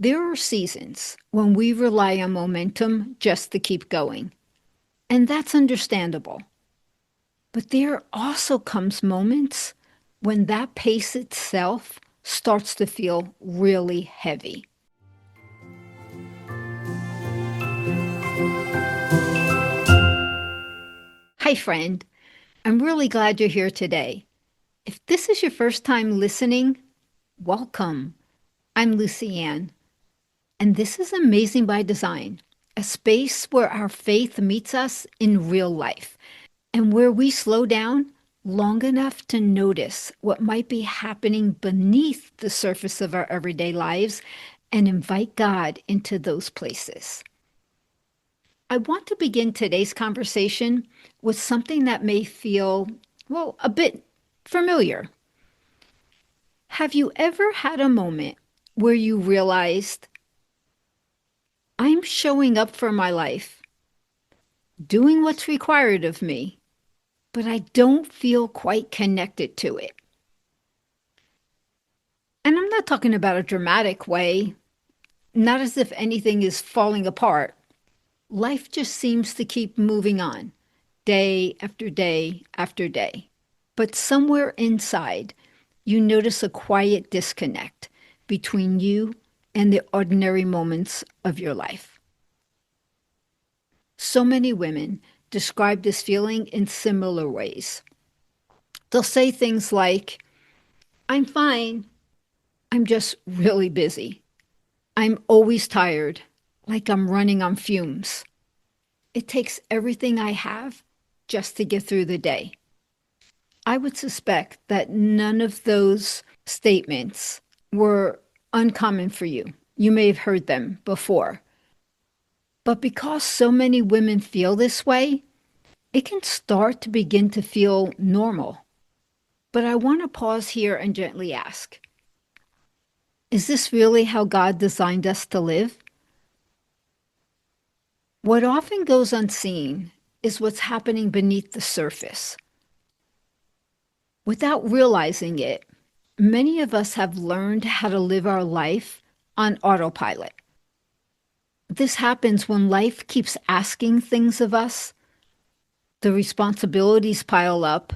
There are seasons when we rely on momentum just to keep going, and that's understandable. But there also comes moments when that pace itself starts to feel really heavy. Hi, friend. I'm really glad you're here today. If this is your first time listening, welcome. I'm Lucy Ann, and this is Amazing by Design, a space where our faith meets us in real life and where we slow down long enough to notice what might be happening beneath the surface of our everyday lives and invite God into those places. I want to begin today's conversation with something that may feel, well, a bit familiar. Have you ever had a moment where you realized, I'm showing up for my life, doing what's required of me, but I don't feel quite connected to it? And I'm not talking about a dramatic way, not as if anything is falling apart. Life just seems to keep moving on, day after day after day. But somewhere inside, you notice a quiet disconnect between you and the ordinary moments of your life. So many women describe this feeling in similar ways. They'll say things like, I'm fine, I'm just really busy. I'm always tired, like I'm running on fumes. It takes everything I have just to get through the day. I would suspect that none of those statements were uncommon for you. You may have heard them before. But because so many women feel this way, it can start to begin to feel normal. But I want to pause here and gently ask, is this really how God designed us to live? What often goes unseen is what's happening beneath the surface. Without realizing it, many of us have learned how to live our life on autopilot. This happens when life keeps asking things of us, the responsibilities pile up,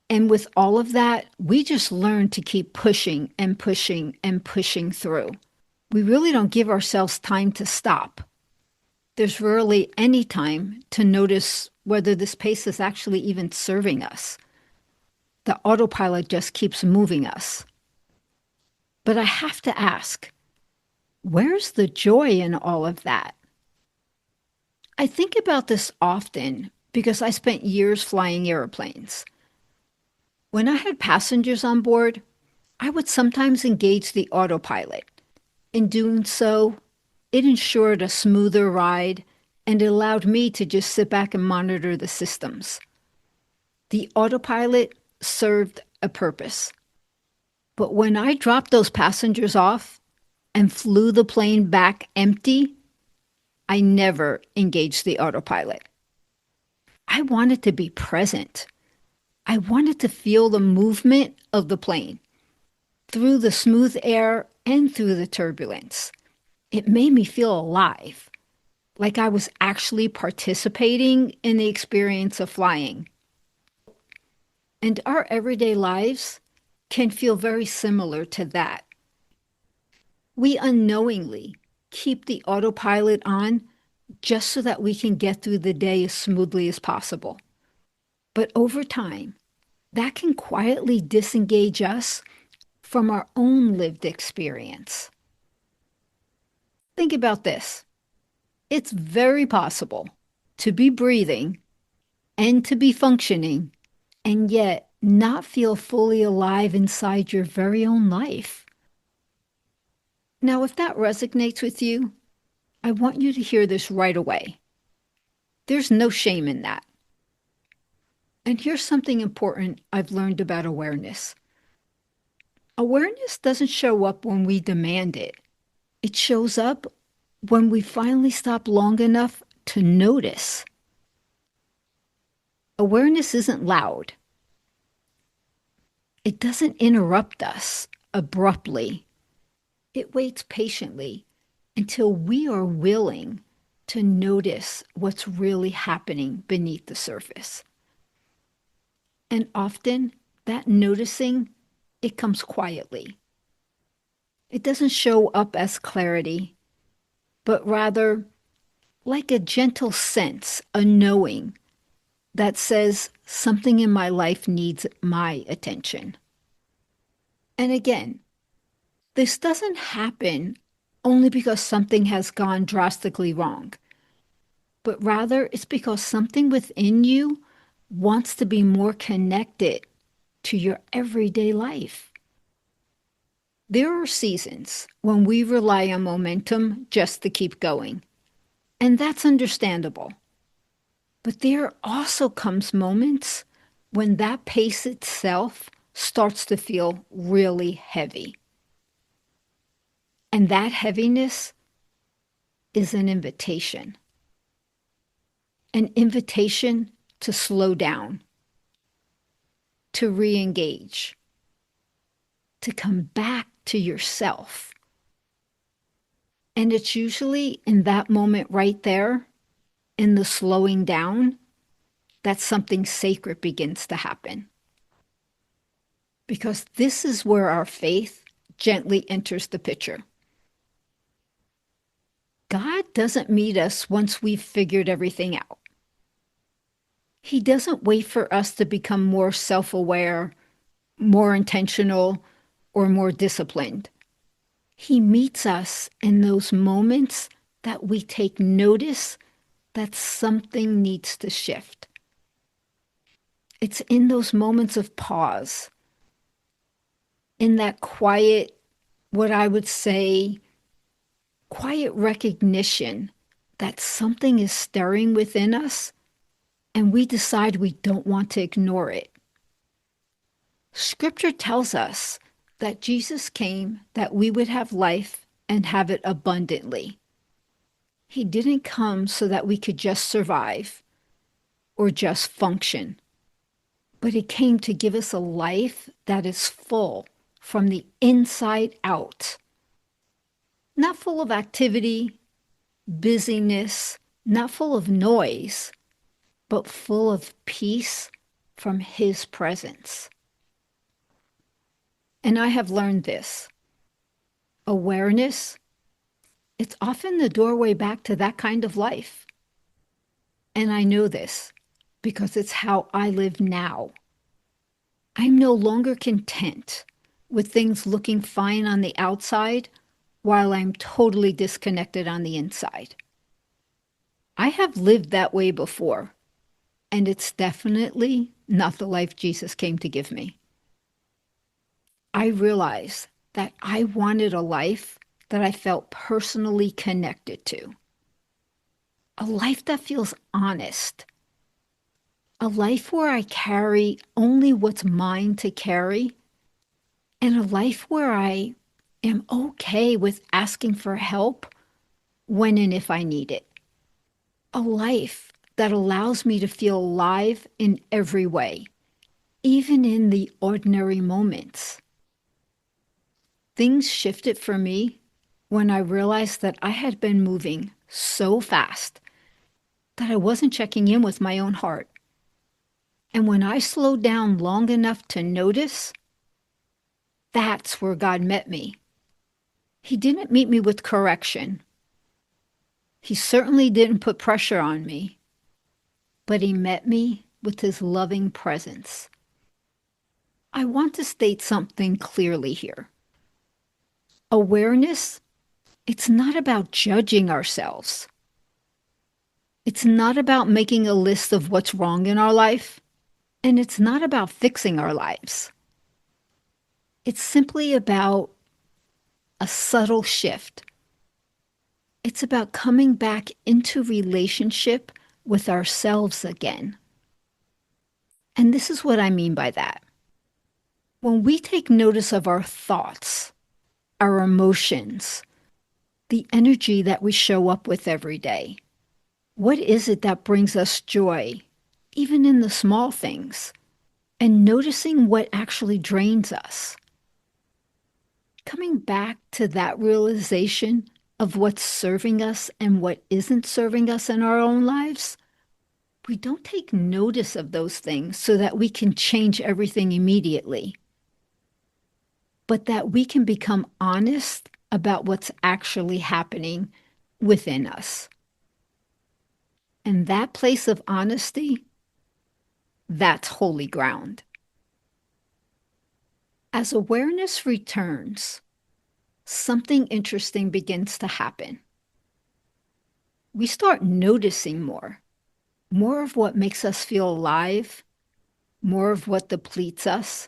and with all of that, we just learn to keep pushing and pushing and pushing through. We really don't give ourselves time to stop. There's rarely any time to notice whether this pace is actually even serving us. The autopilot just keeps moving us. But I have to ask, where's the joy in all of that? I think about this often because I spent years flying airplanes. When I had passengers on board, I would sometimes engage the autopilot. In doing so, it ensured a smoother ride and it allowed me to just sit back and monitor the systems. The autopilot served a purpose. But when I dropped those passengers off and flew the plane back empty, I never engaged the autopilot. I wanted to be present. I wanted to feel the movement of the plane through the smooth air and through the turbulence. It made me feel alive, like I was actually participating in the experience of flying. And our everyday lives can feel very similar to that. We unknowingly keep the autopilot on just so that we can get through the day as smoothly as possible. But over time, that can quietly disengage us from our own lived experience. Think about this. It's very possible to be breathing and to be functioning and yet not feel fully alive inside your very own life. Now, if that resonates with you, I want you to hear this right away. There's no shame in that. And here's something important I've learned about awareness. Awareness doesn't show up when we demand it. It shows up when we finally stop long enough to notice. Awareness isn't loud. It doesn't interrupt us abruptly. It waits patiently until we are willing to notice what's really happening beneath the surface. And often that noticing, it comes quietly. It doesn't show up as clarity, but rather like a gentle sense, a knowing that says something in my life needs my attention. And again, this doesn't happen only because something has gone drastically wrong, but rather it's because something within you wants to be more connected to your everyday life. There are seasons when we rely on momentum just to keep going, and that's understandable. But there also comes moments when that pace itself starts to feel really heavy. And that heaviness is an invitation to slow down, to re engage, to come back to yourself. And it's usually in that moment right there, in the slowing down, that something sacred begins to happen. Because this is where our faith gently enters the picture. God doesn't meet us once we've figured everything out. He doesn't wait for us to become more self aware, more intentional, or more disciplined. He meets us in those moments that we take notice that something needs to shift. It's in those moments of pause, in that quiet, what I would say, quiet recognition that something is stirring within us, and we decide we don't want to ignore it. Scripture tells us that Jesus came that we would have life and have it abundantly. He didn't come so that we could just survive or just function, but he came to give us a life that is full from the inside out. Not full of activity, busyness, not full of noise, but full of peace from his presence. And I have learned this. Awareness, it's often the doorway back to that kind of life. And I know this because it's how I live now. I'm no longer content with things looking fine on the outside while I'm totally disconnected on the inside. I have lived that way before, and it's definitely not the life Jesus came to give me. I realized that I wanted a life that I felt personally connected to, a life that feels honest, a life where I carry only what's mine to carry, and a life where I am okay with asking for help when and if I need it. A life that allows me to feel alive in every way, even in the ordinary moments. Things shifted for me when I realized that I had been moving so fast that I wasn't checking in with my own heart. And when I slowed down long enough to notice, that's where God met me. He didn't meet me with correction. He certainly didn't put pressure on me, but he met me with his loving presence. I want to state something clearly here. Awareness, it's not about judging ourselves. It's not about making a list of what's wrong in our life, and it's not about fixing our lives. It's simply about a subtle shift. It's about coming back into relationship with ourselves again. And this is what I mean by that. When we take notice of our thoughts, our emotions, the energy that we show up with every day, what is it that brings us joy, even in the small things, and noticing what actually drains us? Coming back to that realization of what's serving us and what isn't serving us in our own lives, we don't take notice of those things so that we can change everything immediately, but that we can become honest about what's actually happening within us. And that place of honesty, that's holy ground. As awareness returns, something interesting begins to happen. We start noticing more of what makes us feel alive, more of what depletes us,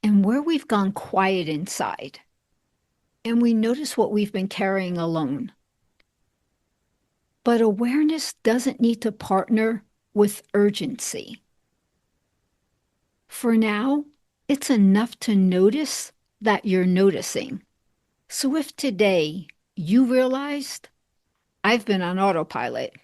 and where we've gone quiet inside. And we notice what we've been carrying alone. But awareness doesn't need to partner with urgency. For now, it's enough to notice that you're noticing. So if today you realized, I've been on autopilot,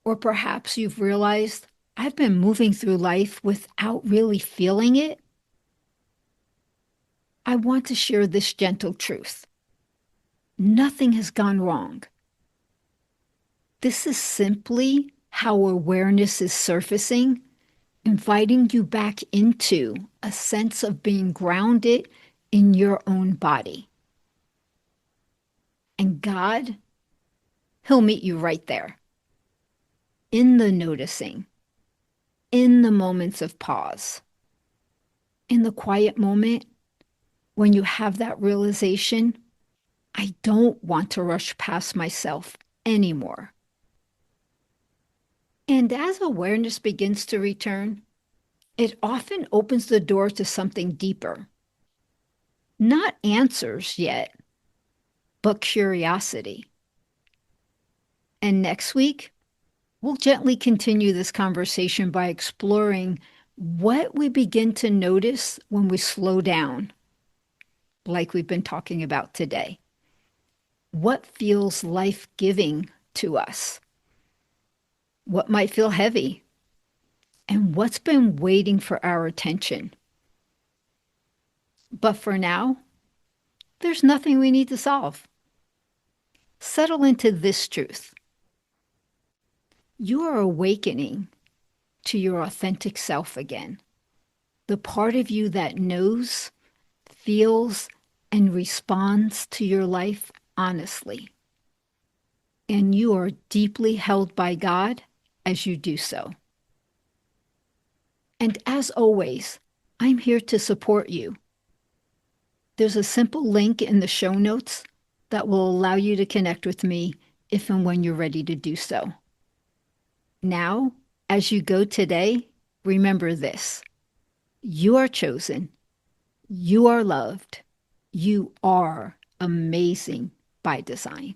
or perhaps you've realized, I've been moving through life without really feeling it, I want to share this gentle truth. Nothing has gone wrong. This is simply how awareness is surfacing, inviting you back into a sense of being grounded in your own body. And God, He'll meet you right there, in the noticing, in the moments of pause, in the quiet moment when you have that realization, I don't want to rush past myself anymore. And as awareness begins to return, it often opens the door to something deeper. Not answers yet, but curiosity. And next week, we'll gently continue this conversation by exploring what we begin to notice when we slow down, like we've been talking about today. What feels life-giving to us? What might feel heavy? And what's been waiting for our attention? But for now, there's nothing we need to solve. Settle into this truth. You are awakening to your authentic self again, the part of you that knows, feels, and responds to your life honestly. And you are deeply held by God as you do so. And as always, I'm here to support you. There's a simple link in the show notes that will allow you to connect with me if and when you're ready to do so. Now, as you go today, remember this. You are chosen. You are loved. You are amazing by design.